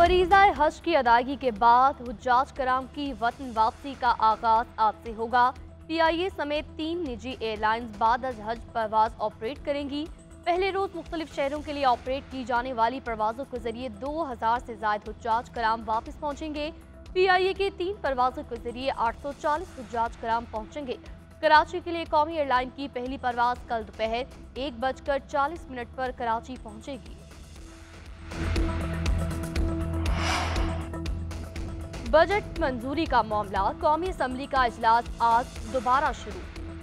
फरीज़ा हज की अदायगी के बाद हुज्जाज कराम की वतन वापसी का आगाज आज से होगा। PIA समेत 3 निजी एयरलाइंस बाद हज परवाज ऑपरेट करेंगी। पहले रोज मुख्तलिफ शहरों के लिए ऑपरेट की जाने वाली परवाजों के जरिए 2000 से ज्यादा हुज्जाज कराम वापस पहुंचेंगे। PIA के 3 परवाजों के जरिए 840 हुज्जाज कराम पहुंचेंगे। कराची के लिए कौमी एयरलाइन की पहली परवाज कल दोपहर 1:40 पर कराची पहुंचेगी। बजट मंजूरी का मामला, कौमी असम्बली का इजलास आज दोबारा शुरू।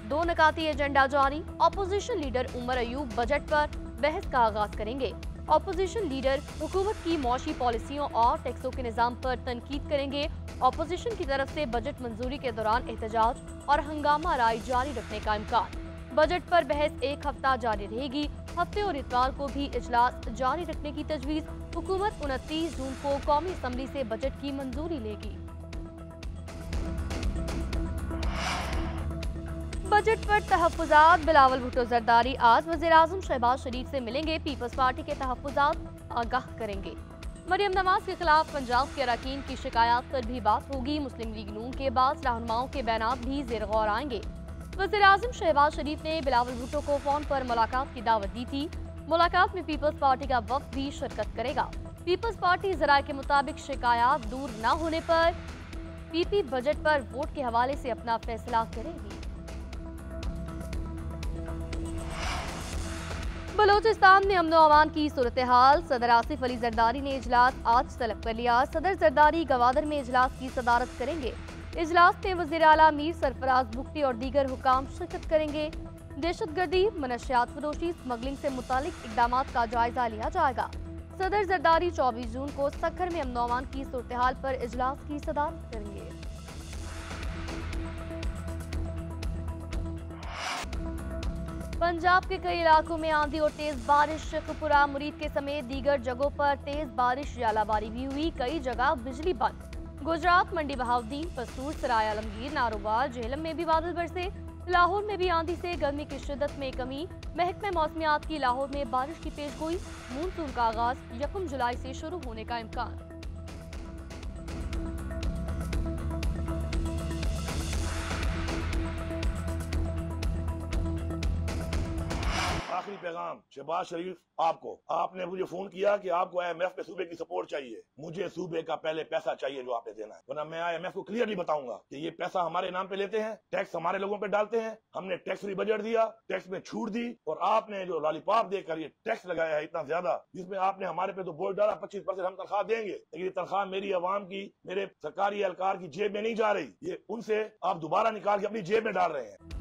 2 नकाती एजेंडा जारी। Opposition leader Umar Ayub budget पर बहस का आगाज करेंगे। अपोजिशन लीडर हुकूमत की मौशी पॉलिसियों और टैक्सों के निजाम पर तनकीद करेंगे। अपोजिशन की तरफ से बजट मंजूरी के दौरान एहतजाज और हंगामा राय जारी रखने का इम्कान। बजट पर बहस 1 हफ्ता जारी रहेगी। हफ्ते और इतवार को भी इजलास जारी रखने की तजवीज़। हुकूमत 29 जून को कौमी असम्बली से बजट की मंजूरी लेगी। बजट पर तहफ्फुज़ात, बिलावल भुट्टो जरदारी आज वज़ीर-ए-आज़म शहबाज शरीफ से मिलेंगे। पीपल्स पार्टी के तहफ्फुज़ात आगाह करेंगे। मरियम नवाज के खिलाफ पंजाब के अरकान की शिकायत पर भी बात होगी। मुस्लिम लीग नून के बाद रहनुमाओं के बयानात भी ज़ेर गौर आएंगे। वज़ीर-ए-आज़म शहबाज शरीफ ने बिलावल भुट्टो को फोन पर मुलाकात की दावत दी थी। मुलाकात में पीपल्स पार्टी का वफ्द भी शिरकत करेगा। पीपल्स पार्टी ज़राए के मुताबिक शिकायत दूर न होने पर PP बजट पर वोट के हवाले से अपना फैसला करेगी। बलोचिस्तान में अमन अमान की सूरत हाल, सदर आसिफ अली जरदारी ने इजलास आज तलब कर लिया। सदर जरदारी गवादर में इजलास की सदारत करेंगे। इजलास में वज़ीर आला मीर सरफराज बुख्ती और दीगर हुकाम शिरकत करेंगे। दहशतगर्दी, मनशियात फरोशी, स्मगलिंग से मुतालिक इकदामात का जायजा लिया जाएगा। सदर जरदारी 24 जून को सक्खर में अमन अमान की सूरत हाल पर इजलास की सदारत करेंगे। पंजाब के कई इलाकों में आंधी और तेज बारिश। शेखपुरा, मुरीद के समेत दीगर जगहों पर तेज बारिश या लाबारी भी हुई। कई जगह बिजली बंद। गुजरात, मंडी बहाउद्दीन, पसूर, सराय आलमगीर, नारोवाल, झेलम में भी बादल बरसे। लाहौर में भी आंधी से गर्मी की शिद्दत में कमी। महकमे मौसमियात की लाहौर में बारिश की पेशगोई। मानसून का आगाज 1 जुलाई से शुरू होने का इम्कान। आखिरी पैगाम शहबाज शरीफ आपको, आपने मुझे फोन किया कि आपको IMF के सूबे की सपोर्ट चाहिए। मुझे सूबे का पहले पैसा चाहिए जो आपने देना है, वरना मैं IMF को क्लियरली बताऊंगा कि ये पैसा हमारे नाम पे लेते हैं, टैक्स हमारे लोगों पे डालते हैं। हमने टैक्स फ्री बजट दिया, टैक्स में छूट दी, और आपने जो लॉलीपॉप देकर ये टैक्स लगाया है इतना ज्यादा, जिसमें आपने हमारे पे तो बोझ डाला 25% हम तनख्वाह देंगे, लेकिन ये तनख्वाह मेरी आवाम की, मेरे सरकारी एहलकार की जेब में नहीं जा रही, ये उनसे आप दोबारा निकाल के अपनी जेब में डाल रहे हैं।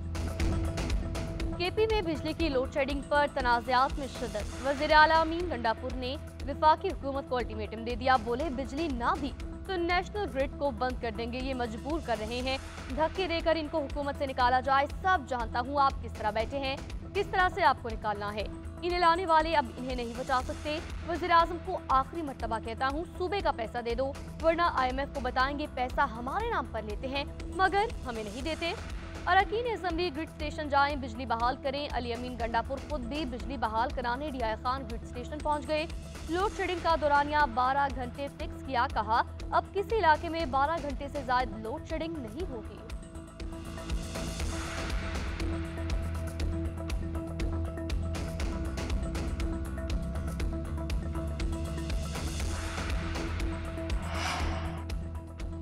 KP में बिजली की लोड शेडिंग पर तनाज़ात में शिद्दत। वज़ीर आला अमीन गंडापुर ने वफाकी हुकूमत को अल्टीमेटम दे दिया। बोले बिजली ना दी तो नेशनल ग्रिड को बंद कर देंगे। ये मजबूर कर रहे हैं, धक्के देकर इनको हुकूमत से निकाला जाए। सब जानता हूँ आप किस तरह बैठे हैं, किस तरह से आपको निकालना है। इन्हें लाने वाले अब इन्हें नहीं बचा सकते। वज़ीर आज़म को आखिरी मर्तबा कहता हूँ, सूबे का पैसा दे दो, वरना IMF को बताएंगे पैसा हमारे नाम पर लेते हैं मगर हमें नहीं देते। अरकान असम्बली ग्रिड स्टेशन जाएं, बिजली बहाल करें। अली अमीन गंडापुर खुद भी बिजली बहाल कराने DI खान ग्रिड स्टेशन पहुंच गए। लोड शेडिंग का दौरानिया 12 घंटे फिक्स किया। कहा अब किसी इलाके में 12 घंटे से ज्यादा लोड शेडिंग नहीं होगी।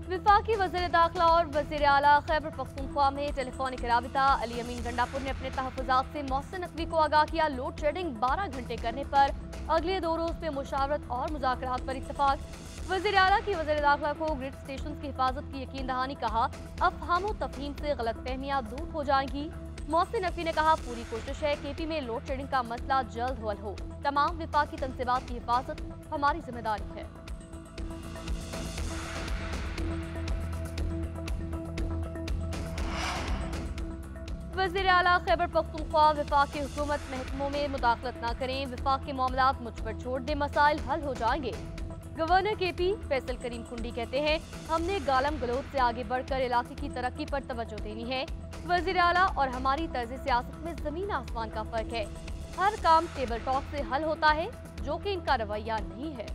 वफाकी वज़ीर दाखिला और वज़ीर आला खैबर पख्तूनख्वा में टेलीफोनिक राबिता। अली अमीन गंडापुर ने अपने तहफ़्फ़ुज़ात से मोहसिन नकवी को आगाह किया। लोड शेडिंग 12 घंटे करने पर अगले 2 रोज में मुशावरत और मुज़ाकरात पर इत्तफाक। वज़ीर आला की वज़ीर दाखिला को ग्रिड स्टेशन की हिफाजत की यकीन दहानी। कहा अफ़हाम व तफ़हीम से गलतफहमियां दूर हो जाएंगी। मोहसिन नकवी ने कहा पूरी कोशिश है KP में लोड शेडिंग का मसला जल्द हल हो। तमाम वफाकी तनसीबात की हिफाजत हमारी जिम्मेदारी है। वज़ीर आला खैबर पख्तूनख्वा वफाकी हुकूमत महकमों में मुदाखलत न करें। वफाक के मामलात मुझ पर छोड़ दें, मसाइल हल हो जाएंगे। गवर्नर KP फैसल करीम खुंडी कहते हैं हमने गालम गलोच से आगे बढ़कर इलाके की तरक्की पर तवज्जो देनी है। वज़ीर आला और हमारी तर्ज सियासत में जमीन आसमान का फर्क है। हर काम टेबल टॉक से हल होता है, जो कि इनका रवैया नहीं है।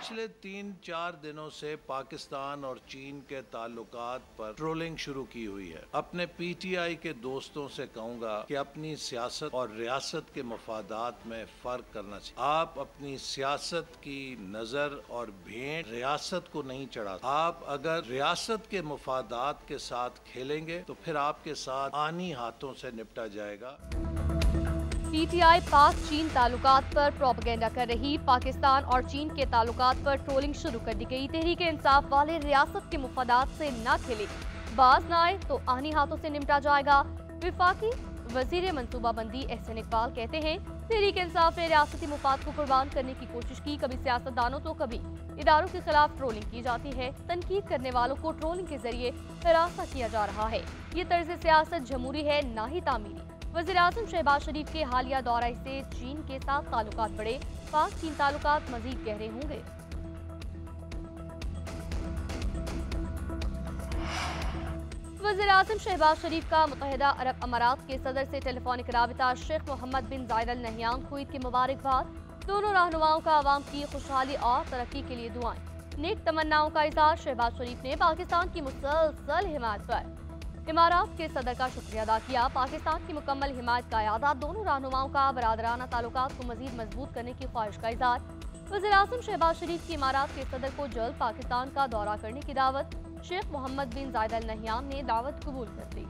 पिछले 3-4 दिनों से पाकिस्तान और चीन के ताल्लुकात पर ट्रोलिंग शुरू की हुई है। अपने पीटीआई के दोस्तों से कहूँगा कि अपनी सियासत और रियासत के मफादात में फर्क करना चाहिए। आप अपनी सियासत की नजर और भेंट रियासत को नहीं चढ़ा। आप अगर रियासत के मफादात के साथ खेलेंगे तो फिर आपके साथ आनी हाथों से निपटा जाएगा। पीटीआई पाक चीन ताल्लुकात पर प्रोपेगेंडा कर रही, पाकिस्तान और चीन के ताल्लुकात पर ट्रोलिंग शुरू कर दी गई। तहरीक इंसाफ वाले रियासत के मुफादात से न खेले, बाज न आए तो आनी हाथों से निपटा जाएगा। विफाकी वजीर मनसूबाबंदी एहसन इकबाल कहते हैं, तहरीक इंसाफ ने रियासती मुफाद को कुर्बान करने की कोशिश की। कभी सियासतदानों तो कभी इदारों के खिलाफ ट्रोलिंग की जाती है। तनकीद करने वालों को ट्रोलिंग के जरिए हरासा किया जा रहा है। ये तर्ज सियासत जमहूरी है, ना ही तामीरी। वज़ीर-ए-आज़म शहबाज शरीफ के हालिया दौरे से चीन के साथ ताल्लुकात बढ़े, पाक चीन ताल्लुकात मजीद गहरे होंगे। वज़ीर-ए-आज़म शहबाज शरीफ का मुत्तहिदा अरब अमारात के सदर से टेलीफोनिक राबिता। शेख मोहम्मद बिन जायद अल नहयान को ईद की मुबारकबाद। दोनों रहनुमाओं का आवाम की खुशहाली और तरक्की के लिए दुआएं। नेक तमन्नाओं का इज़हार। शहबाज शरीफ ने पाकिस्तान की मुसलसल हिमायत पर इमारात के सदर का शुक्रिया अदा किया। पाकिस्तान की मुकम्मल हिमायत का यादा। दोनों रहनुमाओं का बरादराना ताल्लुकात को मजीद मजबूत करने की ख्वाहिश का इज़हार। वज़ीर-ए-आज़म शहबाज शरीफ की इमारात के सदर को जल्द पाकिस्तान का दौरा करने की दावत। शेख मोहम्मद बिन जायद अल नहयान ने दावत कबूल कर ली।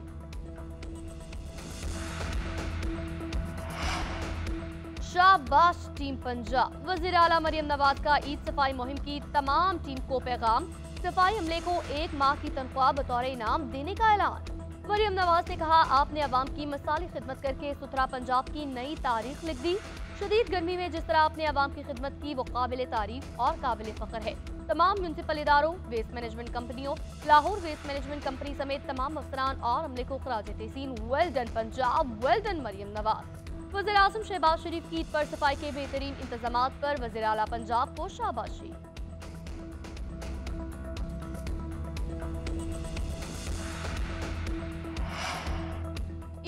शाबाश टीम पंजाब। वज़ीर आला मरियम नवाज का ईद सफाई मुहिम की तमाम टीम को पैगाम। सफाई अमले को 1 माह की तनख्वाह बतौर इनाम देने का ऐलान। मरियम नवाज ने कहा, आपने अवाम की मिसाली खिदमत करके सुथरा पंजाब की नई तारीख लिख दी। शदीद गर्मी में जिस तरह आपने अवाम की खिदमत की वो काबिल तारीफ और काबिल फख्र है। तमाम म्यूनसिपल इदारों, वेस्ट मैनेजमेंट कंपनियों, लाहौर वेस्ट मैनेजमेंट कंपनी समेत तमाम अफसरान और अमले को खराज तहसीन। Well done Punjab, well done Maryam Nawaz. वज़ीर-ए-आज़म शहबाज शरीफ की ईद पर सफाई के बेहतरीन इंतजामात पर वज़ीर आला पंजाब को शाबाशी।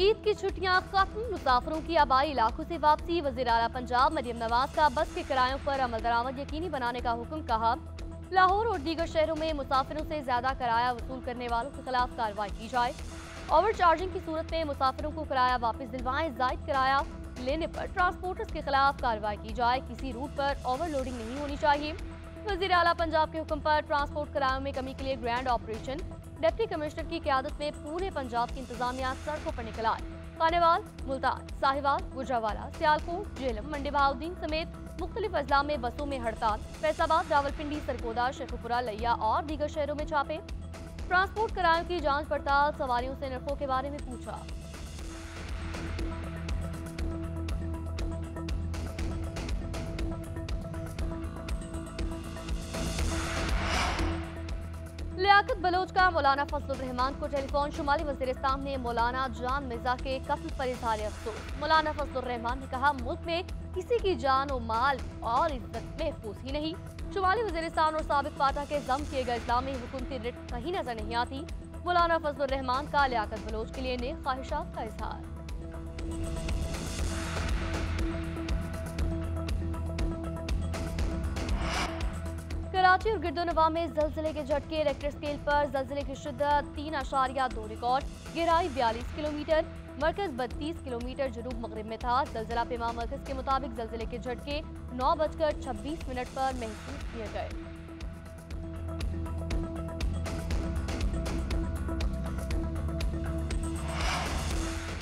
ईद की छुट्टियां खत्म, मुसाफिरों की आबाई इलाकों से वापसी। वज़ीर आला पंजाब मरियम नवाज का बस के किरायों पर अमल दरामद यकीनी बनाने का हुक्म। कहा, लाहौर और दीगर शहरों में मुसाफिरों से ज्यादा किराया वसूल करने वालों के खिलाफ कार्रवाई की जाए। ओवर चार्जिंग की सूरत में मुसाफिरों को किराया वापस दिलवाएं। जायद किराया लेने पर ट्रांसपोर्टर्स के खिलाफ कार्रवाई की जाए। किसी रूट पर ओवरलोडिंग नहीं होनी चाहिए। वज़ीर आला पंजाब के हुक्म पर ट्रांसपोर्ट किरायों में कमी के लिए ग्रैंड ऑपरेशन। डिप्टी कमिश्नर की क़यादत में पूरे पंजाब की इंतजामिया सड़कों पर निकल आए। खानेवाल, मुल्तान, साहिवाल, गुजरावाला, सियालकोट, झेलम, मंडी बहाउद्दीन समेत मुख्तलिफ अजला में बसों में हड़ताल। फैसलाबाद, रावलपिंडी, सरगोदा, शेखुपुरा, लिया और दीगर शहरों में छापे। ट्रांसपोर्ट किरायों की जांच पड़ताल। सवारियों से नरखों के बारे में पूछा। लियाकत बलोच का मौलाना फजलुर रहमान को टेलीफोन। शुमाली वजीरिस्तान ने मौलाना जान मिर्जा के कत्ल पर इजहार अफसोस। मौलाना फजलुर रहमान ने कहा, मुल्क में किसी की जान और माल और इज्जत महफूज ही नहीं। शुमाली वजीरिस्तान और साबिक फाटा के जम किए गए इस्लामी हुकूम की रिट कहीं नजर नहीं आती। मौलाना फजलुर रहमान का लियाकत बलोच के लिए नेक ख्वाहिशात का इजहार। कराची और गिरदोनवा में जलजिले के झटके। रेक्टर स्केल पर जलजिले की शिद्दत 3.2 रिकॉर्ड। गहराई 42 किलोमीटर। मरकज 32 किलोमीटर जनूब मगरिब में था। जलजिला पैमा मरकज के मुताबिक जलजिले के झटके 9:26 पर महसूस किए गए।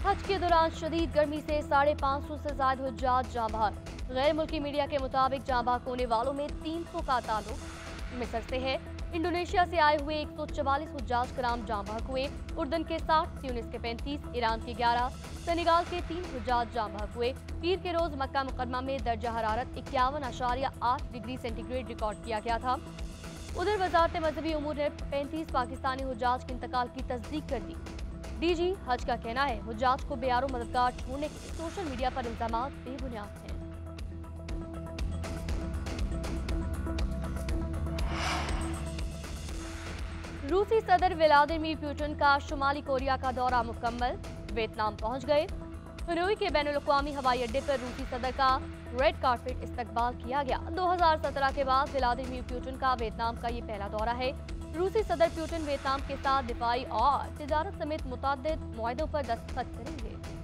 हज के दौरान शदीद गर्मी से 550 से ज्यादा हुज्जाज जाँ बहक। गैर मुल्की मीडिया के मुताबिक जाँ बहक होने वालों में 300 का ताल्लुक मिस्र से है। इंडोनेशिया से आए हुए 144 हुज्जाज कराम जाँ बहक हुए। उर्दन के 60, ट्यूनिस के 35, ईरान के 11, सेनेगाल के 3 हुज्जाज जाँ बहक हुए। पीर के रोज मक्का मुकरमा में दर्जा हरारत 51.8 डिग्री सेंटीग्रेड रिकॉर्ड किया गया था। उधर वजारत मजहबी उमूर ने 35 पाकिस्तानी हुज्जाज के इंतकाल की तस्दीक कर दी। डीजी हज का कहना है, हुज्जाज को बेयारो मददगार छोड़ने के सोशल मीडिया पर इल्जामात बेबुनियाद हैं। रूसी सदर व्लादिमीर पुतिन का शुमाली कोरिया का दौरा मुकम्मल। वियतनाम पहुंच गए। हनोई के बैनुल-अक़वामी हवाई अड्डे पर रूसी सदर का रेड कार्पेट इस्तकबाल किया गया। 2017 के बाद व्लादिमीर पुतिन का वियतनाम का ये पहला दौरा है। रूसी सदर पुतिन वियतनाम के साथ दिफाई और तिजारत समेत मुतअद्दिद मुआहदों पर दस्तखत करेंगे।